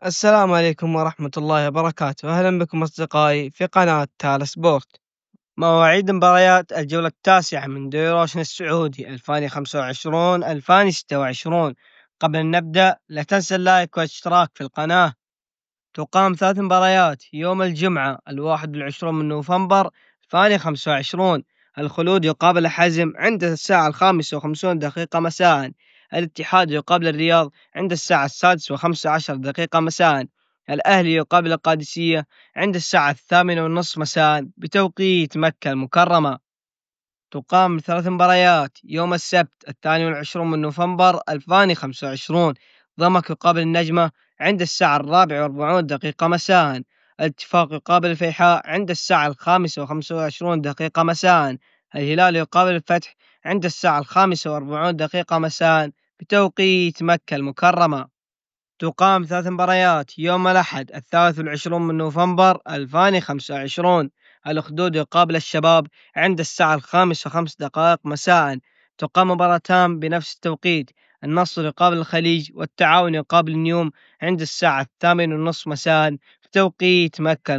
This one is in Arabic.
السلام عليكم ورحمة الله وبركاته، أهلا بكم أصدقائي في قناة تالا سبورت. مواعيد مباريات الجولة التاسعة من دوري روشن السعودي 2025 2026. قبل أن نبدأ لا تنسى اللايك والاشتراك في القناة. تقام 3 مباريات يوم الجمعة 21 من نوفمبر 2025. الخلود يقابل حزم عند الساعة 5:50 مساء. الاتحاد يقابل الرياض عند الساعة 6:15 مساء. الأهلي يقابل القادسية عند الساعة 8:30 مساء بتوقيت مكة المكرمة. تقام 3 مباريات يوم السبت 22 من نوفمبر 2025. ضمك يقابل النجمة عند الساعة 4:40 مساء. الاتفاق يقابل الفيحاء عند الساعة 5:25 مساء. الهلال يقابل الفتح عند الساعة 5:40 مساء بتوقيت مكة المكرمة. تقام 3 مباريات يوم الأحد 23 من نوفمبر 2025. الأخدود يقابل الشباب عند الساعة 5:05 مساء. تقام مباراتان بنفس التوقيت. النصر يقابل الخليج والتعاون يقابل النيوم عند الساعة 8:30 مساء في توقيت مكة.